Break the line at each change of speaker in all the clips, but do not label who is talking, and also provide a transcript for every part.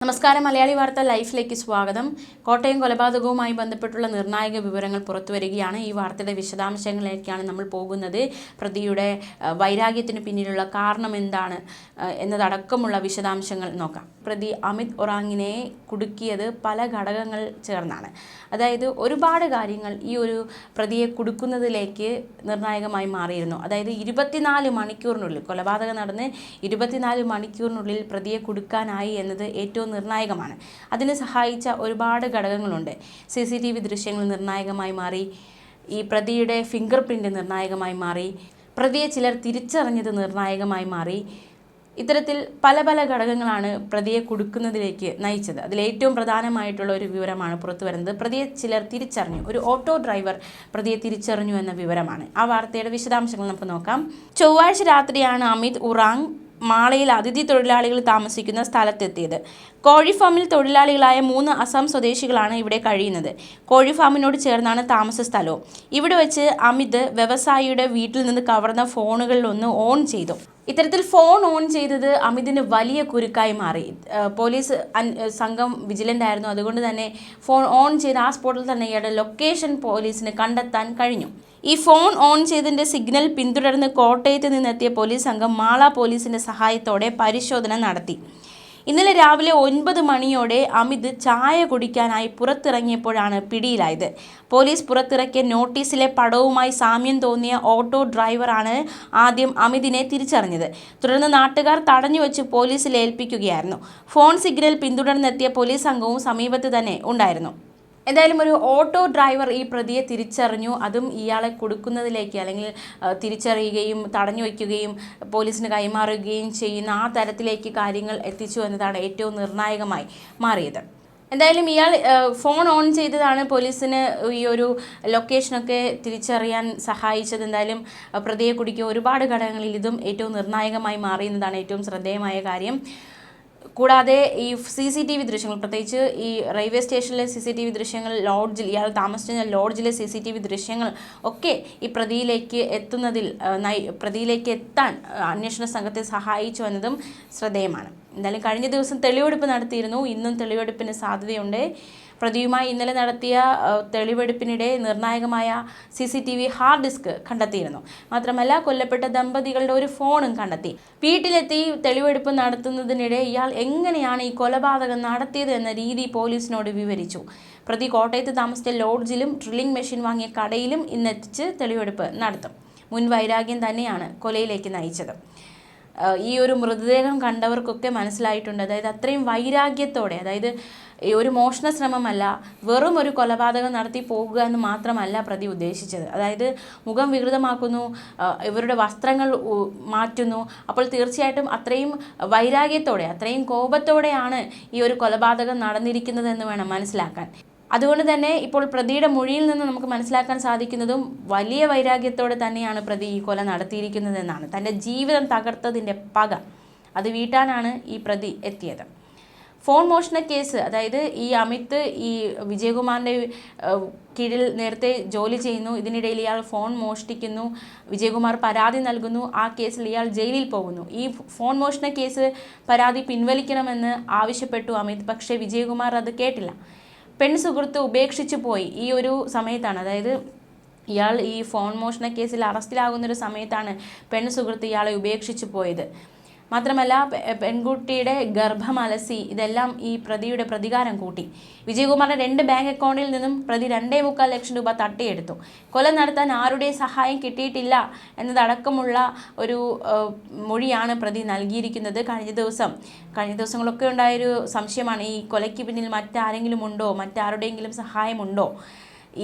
നമസ്കാരം. മലയാളി വാർത്ത ലൈഫിലേക്ക് സ്വാഗതം. കോട്ടയം കൊലപാതകവുമായി ബന്ധപ്പെട്ടുള്ള നിർണായക വിവരങ്ങൾ പുറത്തുവരികയാണ്. ഈ വാർത്തയുടെ വിശദാംശങ്ങളിലേക്കാണ് നമ്മൾ പോകുന്നത്. പ്രതിയുടെ വൈരാഗ്യത്തിന് പിന്നിലുള്ള കാരണം എന്താണ് എന്നതടക്കമുള്ള വിശദാംശങ്ങൾ നോക്കാം. പ്രതി അമിത് ഒറാങ്ങിനെ കുടുക്കിയത് പല ഘടകങ്ങൾ ചേർന്നാണ്. അതായത് ഒരുപാട് കാര്യങ്ങൾ ഈ ഒരു പ്രതിയെ കുടുക്കുന്നതിലേക്ക് നിർണായകമായി മാറിയിരുന്നു. അതായത് 24 മണിക്കൂറിനുള്ളിൽ കൊലപാതകം നടന്ന് 24 മണിക്കൂറിനുള്ളിൽ പ്രതിയെ കുടുക്കാനായി എന്നത് ഏറ്റവും നിർണായകമാണ്. അതിന് സഹായിച്ച ഒരുപാട് ഘടകങ്ങളുണ്ട്. CCTV ദൃശ്യങ്ങൾ നിർണായകമായി മാറി. ഈ പ്രതിയുടെ ഫിംഗർ പ്രിൻ്റ് നിർണായകമായി മാറി. പ്രതിയെ ചിലർ തിരിച്ചറിഞ്ഞത് നിർണായകമായി മാറി. ഇത്തരത്തിൽ പല പല ഘടകങ്ങളാണ് പ്രതിയെ കുടുക്കുന്നതിലേക്ക് നയിച്ചത്. അതിലേറ്റവും പ്രധാനമായിട്ടുള്ള ഒരു വിവരമാണ് പുറത്തു വരുന്നത്. പ്രതിയെ ചിലർ തിരിച്ചറിഞ്ഞു. ഒരു ഓട്ടോ ഡ്രൈവർ പ്രതിയെ തിരിച്ചറിഞ്ഞു എന്ന വിവരമാണ്. ആ വാർത്തയുടെ വിശദാംശങ്ങൾ നമുക്ക് നോക്കാം. ചൊവ്വാഴ്ച രാത്രിയാണ് അമിത് ഉറാങ് മാളയിൽ അതിഥി തൊഴിലാളികൾ താമസിക്കുന്ന സ്ഥലത്തെത്തിയത്. കോഴിഫാമിൽ തൊഴിലാളികളായ 3 അസം സ്വദേശികളാണ് ഇവിടെ കഴിയുന്നത്. കോഴിഫാമിനോട് ചേർന്നാണ് താമസ സ്ഥലവും. ഇവിടെ വെച്ച് അമിത് വ്യവസായിയുടെ വീട്ടിൽ നിന്ന് കവർന്ന ഫോണുകളിലൊന്ന് ഓൺ ചെയ്തു. ഇത്തരത്തിൽ ഫോൺ ഓൺ ചെയ്തത് അമിതിന് വലിയ കുരുക്കായി മാറി. പോലീസ് സംഘം വിജിലൻ്റ് ആയിരുന്നു. അതുകൊണ്ട് തന്നെ ഫോൺ ഓൺ ചെയ്ത് ആ സ്പോട്ടിൽ തന്നെ ഇയാളുടെ ലൊക്കേഷൻ പോലീസിന് കണ്ടെത്താൻ കഴിഞ്ഞു. ഈ ഫോൺ ഓൺ ചെയ്തതിൻ്റെ സിഗ്നൽ പിന്തുടർന്ന് കോട്ടയത്ത് നിന്നെത്തിയ പോലീസ് സംഘം മാള പോലീസിൻ്റെ സഹായത്തോടെ പരിശോധന നടത്തി. ഇന്നലെ രാവിലെ 9 മണിയോടെ അമിത് ചായ കുടിക്കാനായി പുറത്തിറങ്ങിയപ്പോഴാണ് പിടിയിലായത്. പോലീസ് പുറത്തിറക്കിയ നോട്ടീസിലെ പടവുമായി സാമ്യം തോന്നിയ ഓട്ടോ ഡ്രൈവറാണ് ആദ്യം അമിതിനെ തിരിച്ചറിഞ്ഞത്. തുടർന്ന് നാട്ടുകാർ തടഞ്ഞുവെച്ച് പോലീസിൽ ഏൽപ്പിക്കുകയായിരുന്നു. ഫോൺ സിഗ്നൽ പിന്തുടർന്നെത്തിയ പോലീസ് സംഘവും സമീപത്ത് തന്നെ ഉണ്ടായിരുന്നു. എന്തായാലും ഒരു ഓട്ടോ ഡ്രൈവർ ഈ പ്രതിയെ തിരിച്ചറിഞ്ഞു. അതും ഇയാളെ കൊടുക്കുന്നതിലേക്ക് അല്ലെങ്കിൽ തിരിച്ചറിയുകയും തടഞ്ഞു വയ്ക്കുകയും പോലീസിന് കൈമാറുകയും ചെയ്യുന്ന ആ തരത്തിലേക്ക് കാര്യങ്ങൾ എത്തിച്ചു എന്നതാണ് ഏറ്റവും നിർണായകമായി മാറിയത്. എന്തായാലും ഇയാൾ ഫോൺ ഓൺ ചെയ്തതാണ് പോലീസിന് ഈ ഒരു ലൊക്കേഷനൊക്കെ തിരിച്ചറിയാൻ സഹായിച്ചത്. എന്തായാലും പ്രതിയെ കുടുക്കിയ ഒരുപാട് ഘടകങ്ങളിൽ ഇതും ഏറ്റവും നിർണായകമായി മാറിയെന്നതാണ് ഏറ്റവും ശ്രദ്ധേയമായ കാര്യം. കൂടാതെ ഈ CCTV ദൃശ്യങ്ങൾ, പ്രത്യേകിച്ച് ഈ റെയിൽവേ സ്റ്റേഷനിലെ CCTV ദൃശ്യങ്ങൾ, ലോഡ്ജിൽ ഇയാൾ താമസിച്ച ലോഡ്ജിലെ CCTV ദൃശ്യങ്ങൾ ഒക്കെ ഈ പ്രതിയിലേക്ക് എത്താൻ അന്വേഷണ സംഘത്തെ സഹായിച്ചു എന്നതും ശ്രദ്ധേയമാണ്. എന്തായാലും കഴിഞ്ഞ ദിവസം തെളിവെടുപ്പ് നടത്തിയിരുന്നു. ഇന്നും തെളിവെടുപ്പിന് സാധ്യതയുണ്ട്. പ്രതിയുമായി ഇന്നലെ നടത്തിയ തെളിവെടുപ്പിനിടെ നിർണായകമായ CCTV ഹാർഡ് ഡിസ്ക് കണ്ടെത്തിയിരുന്നു. മാത്രമല്ല കൊല്ലപ്പെട്ട ദമ്പതികളുടെ ഒരു ഫോണും കണ്ടെത്തി. വീട്ടിലെത്തി തെളിവെടുപ്പ് നടത്തുന്നതിനിടെ ഇയാൾ എങ്ങനെയാണ് ഈ കൊലപാതകം നടത്തിയത് എന്ന രീതി പോലീസിനോട് വിവരിച്ചു. പ്രതി കോട്ടയത്ത് താമസിച്ച ലോഡ്ജിലും ഡ്രില്ലിംഗ് മെഷീൻ വാങ്ങിയ കടയിലും ഇന്നെത്തിച്ച് തെളിവെടുപ്പ് നടത്തും. മുൻ വൈരാഗ്യം തന്നെയാണ് കൊലയിലേക്ക് നയിച്ചത്. ഈ ഒരു മൃതദേഹം കണ്ടവർക്കൊക്കെ മനസ്സിലായിട്ടുണ്ട്. അതായത് അത്രയും വൈരാഗ്യത്തോടെ, അതായത് ഒരു മോഷണ ശ്രമമല്ല, വെറും ഒരു കൊലപാതകം നടത്തി പോകുക എന്ന് മാത്രമല്ല പ്രതി ഉദ്ദേശിച്ചത്. അതായത് മുഖം വികൃതമാക്കുന്നു, ഇവരുടെ വസ്ത്രങ്ങൾ മാറ്റുന്നു. അപ്പോൾ തീർച്ചയായിട്ടും അത്രയും വൈരാഗ്യത്തോടെ, അത്രയും കോപത്തോടെയാണ് ഈ ഒരു കൊലപാതകം നടന്നിരിക്കുന്നതെന്ന് വേണം മനസ്സിലാക്കാൻ. അതുകൊണ്ട് തന്നെ ഇപ്പോൾ പ്രതിയുടെ മൊഴിയിൽ നിന്ന് നമുക്ക് മനസ്സിലാക്കാൻ സാധിക്കുന്നതും വലിയ വൈരാഗ്യത്തോടെ തന്നെയാണ് പ്രതി ഈ കൊല നടത്തിയിരിക്കുന്നതെന്നാണ്. തൻ്റെ ജീവിതം തകർത്തതിൻ്റെ പക അത് വീട്ടാനാണ് ഈ പ്രതി എത്തിയത്. ഫോൺ മോഷണ കേസ്, അതായത് ഈ അമിത് ഈ വിജയകുമാറിൻ്റെ കീഴിൽ നേരത്തെ ജോലി ചെയ്യുന്നു. ഇതിനിടയിൽ ഇയാൾ ഫോൺ മോഷ്ടിക്കുന്നു. വിജയകുമാർ പരാതി നൽകുന്നു. ആ കേസിൽ ഇയാൾ ജയിലിൽ പോകുന്നു. ഈ ഫോൺ മോഷണ കേസ് പരാതി പിൻവലിക്കണമെന്ന് ആവശ്യപ്പെട്ടു അമിത്. പക്ഷേ വിജയകുമാർ അത് കേട്ടില്ല. സുഹൃത്ത് ഉപേക്ഷിച്ചു പോയി. ഈ ഒരു സമയത്താണ്, അതായത് ഇയാൾ ഈ ഫോൺ മോഷണ കേസിൽ അറസ്റ്റിലാകുന്നൊരു സമയത്താണ് സുഹൃത്ത് ഇയാളെ ഉപേക്ഷിച്ചു പോയത്. മാത്രമല്ല പെൺകുട്ടിയുടെ ഗർഭം അലസി. ഇതെല്ലാം ഈ പ്രതിയുടെ പ്രതികാരം കൂട്ടി. വിജയകുമാറിൻ്റെ 2 ബാങ്ക് അക്കൗണ്ടിൽ നിന്നും പ്രതി 2.25 ലക്ഷം രൂപ തട്ടിയെടുത്തു. കൊല നടത്താൻ ആരുടെയും സഹായം കിട്ടിയിട്ടില്ല എന്നതടക്കമുള്ള ഒരു മൊഴിയാണ് പ്രതി നൽകിയിരിക്കുന്നത്. കഴിഞ്ഞ ദിവസങ്ങളൊക്കെ ഉണ്ടായൊരു സംശയമാണ്, ഈ കൊലയ്ക്ക് പിന്നിൽ മറ്റാരെങ്കിലും ഉണ്ടോ, മറ്റാരുടെയെങ്കിലും സഹായമുണ്ടോ.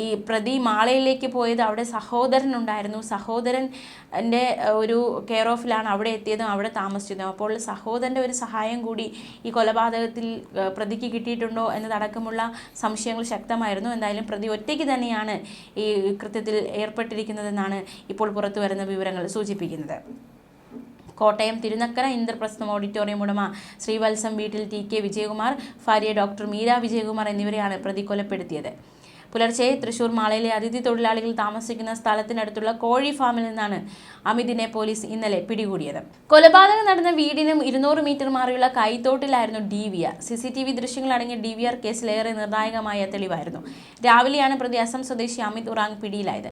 ഈ പ്രതി മാളയിലേക്ക് പോയത് അവിടെ സഹോദരനുണ്ടായിരുന്നു. സഹോദരൻ്റെ ഒരു കെയർ ഓഫിലാണ് അവിടെ എത്തിയതും അവിടെ താമസിച്ചതും. അപ്പോൾ സഹോദരൻ്റെ ഒരു സഹായം കൂടി ഈ കൊലപാതകത്തിൽ പ്രതിക്ക് കിട്ടിയിട്ടുണ്ടോ എന്നതടക്കമുള്ള സംശയങ്ങൾ ശക്തമായിരുന്നു. എന്തായാലും പ്രതി ഒറ്റയ്ക്ക് തന്നെയാണ് ഈ കൃത്യത്തിൽ ഏർപ്പെട്ടിരിക്കുന്നതെന്നാണ് ഇപ്പോൾ പുറത്തു വരുന്ന വിവരങ്ങൾ സൂചിപ്പിക്കുന്നത്. കോട്ടയം തിരുനക്കര ഇന്ദ്രപ്രസ്ഥം ഓഡിറ്റോറിയം ഉടമ ശ്രീവത്സം വീട്ടിൽ TK വിജയകുമാർ, ഭാര്യ ഡോക്ടർ മീര വിജയകുമാർ എന്നിവരെയാണ് പ്രതി കൊലപ്പെടുത്തിയത്. പുലർച്ചെ തൃശൂർ മാളയിലെ അതിഥി തൊഴിലാളികൾ താമസിക്കുന്ന സ്ഥലത്തിനടുത്തുള്ള കോഴി ഫാമിൽ നിന്നാണ് അമിതിനെ പോലീസ് ഇന്നലെ പിടികൂടിയത്. കൊലപാതകം നടന്ന വീടിനും 200 മീറ്റർ മാറിയുള്ള കൈത്തോട്ടിലായിരുന്നു DVR. CCTV ദൃശ്യങ്ങൾ അടങ്ങിയ DVR കേസിലേറെ നിർണായകമായ തെളിവായിരുന്നു. രാവിലെയാണ് പ്രതി അസം സ്വദേശി അമിത് ഉറാങ് പിടിയിലായത്.